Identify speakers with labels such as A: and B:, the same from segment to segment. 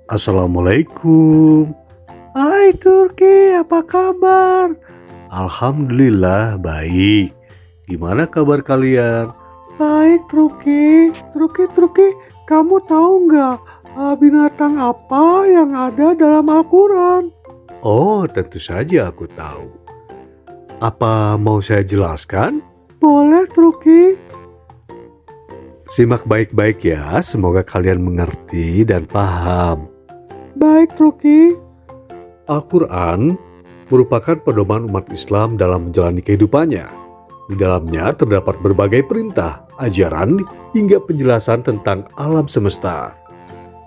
A: Assalamualaikum. Hai Turki, apa kabar? Alhamdulillah baik. Gimana kabar kalian? Baik Turki. Turki, kamu tahu nggak binatang apa yang ada dalam Al-Quran? Oh, tentu saja aku tahu. Apa mau saya jelaskan? Boleh Turki. Simak baik-baik ya, semoga kalian mengerti dan paham. Baik, Truki. Al-Quran merupakan pedoman umat Islam dalam menjalani kehidupannya. Di dalamnya terdapat berbagai perintah, ajaran, hingga penjelasan tentang alam semesta.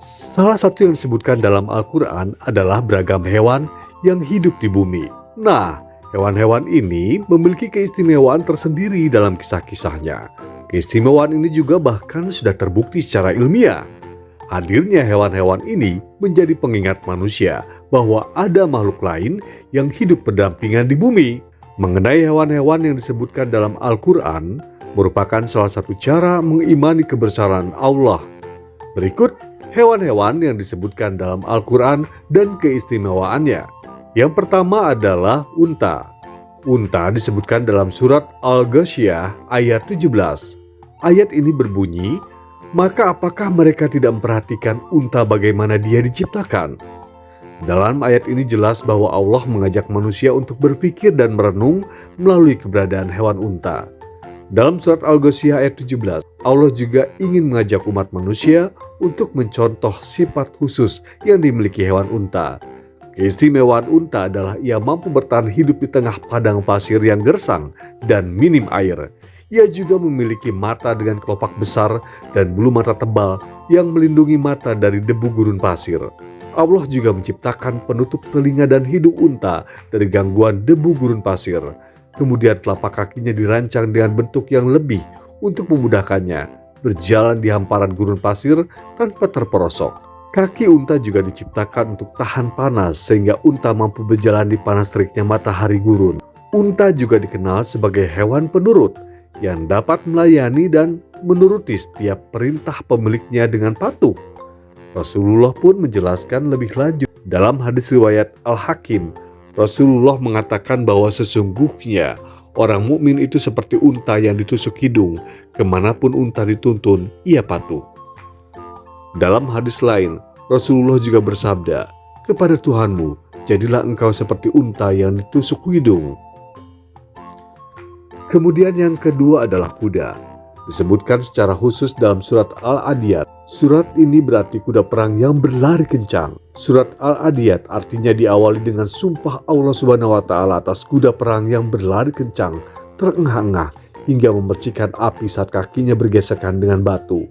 A: Salah satu yang disebutkan dalam Al-Quran adalah beragam hewan yang hidup di bumi. Nah, hewan-hewan ini memiliki keistimewaan tersendiri dalam kisah-kisahnya. Keistimewaan ini juga bahkan sudah terbukti secara ilmiah. Hadirnya hewan-hewan ini menjadi pengingat manusia bahwa ada makhluk lain yang hidup berdampingan di bumi. Mengenai hewan-hewan yang disebutkan dalam Al-Quran merupakan salah satu cara mengimani kebesaran Allah. Berikut hewan-hewan yang disebutkan dalam Al-Quran dan keistimewaannya. Yang pertama adalah unta. Unta disebutkan dalam surat Al-Ghasyiyah ayat 17. Ayat ini berbunyi, maka apakah mereka tidak memperhatikan unta bagaimana dia diciptakan? Dalam ayat ini jelas bahwa Allah mengajak manusia untuk berpikir dan merenung melalui keberadaan hewan unta. Dalam surat Al-Ghasyiyah ayat 17, Allah juga ingin mengajak umat manusia untuk mencontoh sifat khusus yang dimiliki hewan unta. Keistimewaan unta adalah ia mampu bertahan hidup di tengah padang pasir yang gersang dan minim air. Ia juga memiliki mata dengan kelopak besar dan bulu mata tebal yang melindungi mata dari debu gurun pasir. Allah juga menciptakan penutup telinga dan hidung unta dari gangguan debu gurun pasir. Kemudian telapak kakinya dirancang dengan bentuk yang lebih untuk memudahkannya berjalan di hamparan gurun pasir tanpa terperosok. Kaki unta juga diciptakan untuk tahan panas sehingga unta mampu berjalan di panas teriknya matahari gurun. Unta juga dikenal sebagai hewan penurut yang dapat melayani dan menuruti setiap perintah pemiliknya dengan patuh. Rasulullah pun menjelaskan lebih lanjut dalam hadis riwayat Al-Hakim. Rasulullah mengatakan bahwa sesungguhnya orang mukmin itu seperti unta yang ditusuk hidung, kemanapun unta dituntun, ia patuh. Dalam hadis lain, Rasulullah juga bersabda, kepada Tuhanmu, jadilah engkau seperti unta yang ditusuk hidung. Kemudian yang kedua adalah kuda. Disebutkan secara khusus dalam surat Al-Adiyat. Surat ini berarti kuda perang yang berlari kencang. Surat Al-Adiyat artinya diawali dengan sumpah Allah Subhanahu wa Ta'ala atas kuda perang yang berlari kencang, terengah-engah hingga memercikan api saat kakinya bergesekan dengan batu.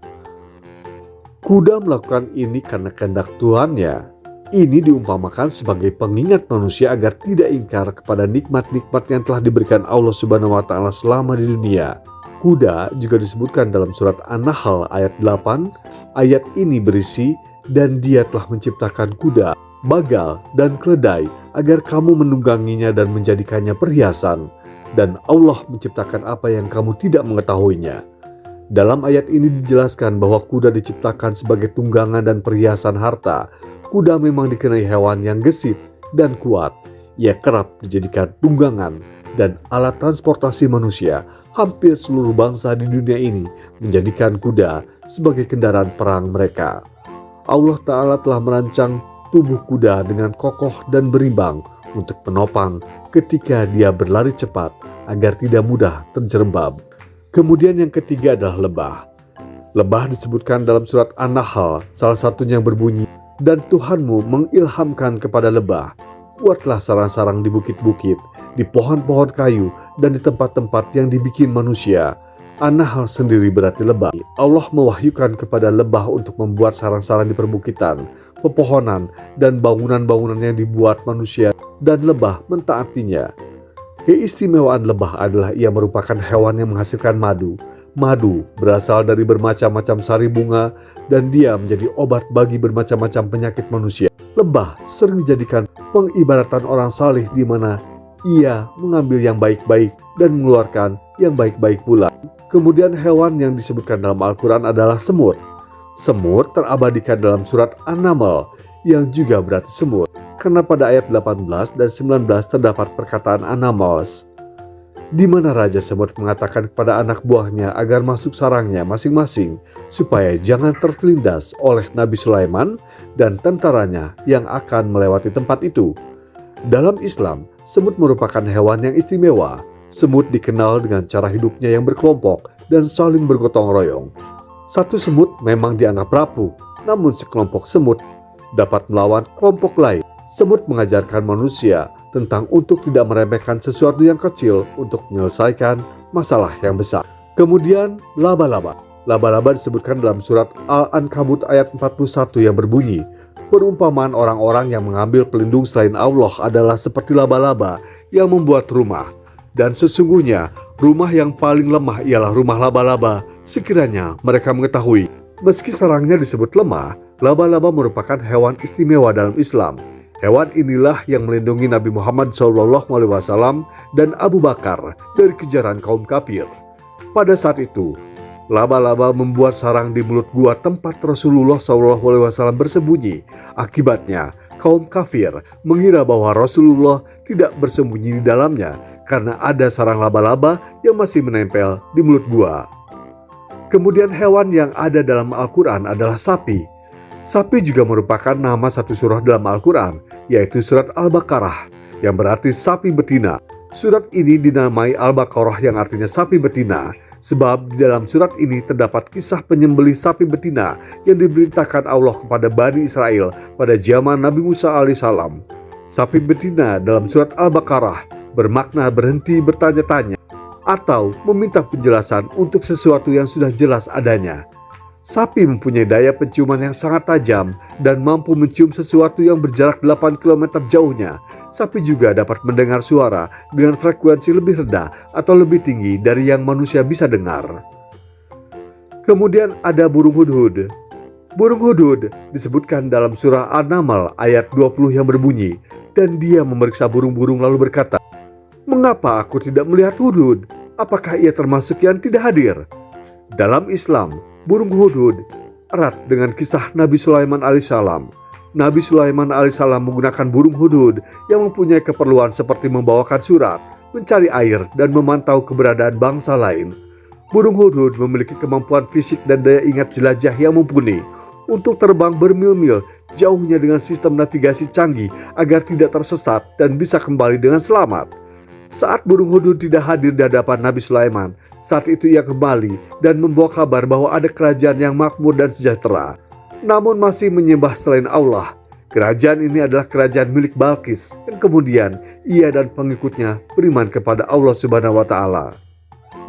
A: Kuda melakukan ini karena kehendak Tuhannya. Ini diumpamakan sebagai pengingat manusia agar tidak ingkar kepada nikmat-nikmat yang telah diberikan Allah Subhanahu wa Ta'ala selama di dunia. Kuda juga disebutkan dalam surat An-Nahl ayat 8. Ayat ini berisi, dan dia telah menciptakan kuda, bagal, dan keledai agar kamu menungganginya dan menjadikannya perhiasan. Dan Allah menciptakan apa yang kamu tidak mengetahuinya. Dalam ayat ini dijelaskan bahwa kuda diciptakan sebagai tunggangan dan perhiasan harta. Kuda memang dikenai hewan yang gesit dan kuat. Ia kerap dijadikan tunggangan dan alat transportasi manusia. Hampir seluruh bangsa di dunia ini menjadikan kuda sebagai kendaraan perang mereka. Allah Ta'ala telah merancang tubuh kuda dengan kokoh dan berimbang untuk penopang ketika dia berlari cepat agar tidak mudah terjerembab. Kemudian yang ketiga adalah lebah. Lebah disebutkan dalam surat An-Nahl, salah satunya yang berbunyi, dan Tuhanmu mengilhamkan kepada lebah, buatlah sarang-sarang di bukit-bukit, di pohon-pohon kayu, dan di tempat-tempat yang dibikin manusia. An-Nahl sendiri berarti lebah. Allah mewahyukan kepada lebah untuk membuat sarang-sarang di perbukitan, pepohonan, dan bangunan-bangunan yang dibuat manusia, dan lebah mentaatinya. Keistimewaan lebah adalah ia merupakan hewan yang menghasilkan madu. Madu berasal dari bermacam-macam sari bunga dan dia menjadi obat bagi bermacam-macam penyakit manusia. Lebah sering dijadikan pengibaratan orang saleh di mana ia mengambil yang baik-baik dan mengeluarkan yang baik-baik pula. Kemudian hewan yang disebutkan dalam Al-Quran adalah semut. Semut terabadikan dalam surat An-Naml. yang juga berarti semut. Karena pada ayat 18 dan 19 terdapat perkataan Anamos, di mana Raja Semut mengatakan kepada anak buahnya agar masuk sarangnya masing-masing supaya jangan terlindas oleh Nabi Sulaiman dan tentaranya yang akan melewati tempat itu. Dalam Islam, semut merupakan hewan yang istimewa. Semut dikenal dengan cara hidupnya yang berkelompok dan saling bergotong royong. Satu semut memang dianggap rapuh, namun sekelompok semut dapat melawan kelompok lain. Semut mengajarkan manusia tentang untuk tidak meremehkan sesuatu yang kecil untuk menyelesaikan masalah yang besar. Kemudian laba-laba. Laba-laba disebutkan dalam surat Al-Ankabut ayat 41 yang berbunyi, perumpamaan orang-orang yang mengambil pelindung selain Allah adalah seperti laba-laba yang membuat rumah. Dan sesungguhnya rumah yang paling lemah ialah rumah laba-laba sekiranya mereka mengetahui. Meski sarangnya disebut lemah, laba-laba merupakan hewan istimewa dalam Islam. Hewan inilah yang melindungi Nabi Muhammad SAW dan Abu Bakar dari kejaran kaum kafir. Pada saat itu, laba-laba membuat sarang di mulut gua tempat Rasulullah SAW bersembunyi. Akibatnya, kaum kafir mengira bahwa Rasulullah tidak bersembunyi di dalamnya karena ada sarang laba-laba yang masih menempel di mulut gua. Kemudian hewan yang ada dalam Al-Quran adalah sapi. Sapi juga merupakan nama satu surah dalam Al-Quran, yaitu surat Al-Baqarah, yang berarti sapi betina. Surat ini dinamai Al-Baqarah yang artinya sapi betina, sebab di dalam surat ini terdapat kisah penyembelih sapi betina yang diberitakan Allah kepada Bani Israel pada zaman Nabi Musa alaihissalam. Sapi betina dalam surat Al-Baqarah bermakna berhenti bertanya-tanya atau meminta penjelasan untuk sesuatu yang sudah jelas adanya. Sapi mempunyai daya penciuman yang sangat tajam dan mampu mencium sesuatu yang berjarak 8 km jauhnya. Sapi juga dapat mendengar suara dengan frekuensi lebih rendah atau lebih tinggi dari yang manusia bisa dengar. Kemudian ada burung hudhud. Burung hudhud disebutkan dalam surah An-Naml ayat 20 yang berbunyi, dan dia memeriksa burung-burung lalu berkata, "Mengapa aku tidak melihat hudhud? Apakah ia termasuk yang tidak hadir?" Dalam Islam, burung hudhud erat dengan kisah Nabi Sulaiman alaihissalam. Nabi Sulaiman alaihissalam menggunakan burung hudhud yang mempunyai keperluan seperti membawakan surat, mencari air, dan memantau keberadaan bangsa lain. Burung hudhud memiliki kemampuan fisik dan daya ingat jelajah yang mumpuni untuk terbang bermil-mil jauhnya dengan sistem navigasi canggih agar tidak tersesat dan bisa kembali dengan selamat. Saat burung hudhud tidak hadir di hadapan Nabi Sulaiman, saat itu ia kembali dan membawa kabar bahwa ada kerajaan yang makmur dan sejahtera, namun masih menyembah selain Allah. Kerajaan ini adalah kerajaan milik Balqis, dan kemudian ia dan pengikutnya beriman kepada Allah Subhanahu wa Ta'ala.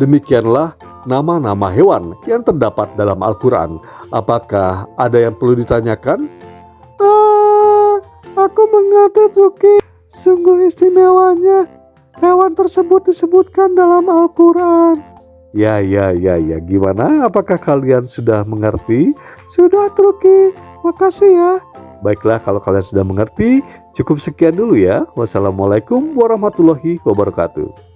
A: Demikianlah nama-nama hewan yang terdapat dalam Al-Quran. Apakah ada yang perlu ditanyakan? Aku mengerti, Tuki. Sungguh istimewanya hewan tersebut disebutkan dalam Al-Quran. Ya. Gimana? Apakah kalian sudah mengerti? Sudah, Truki. Makasih ya. Baiklah, kalau kalian sudah mengerti, cukup sekian dulu ya. Wassalamualaikum warahmatullahi wabarakatuh.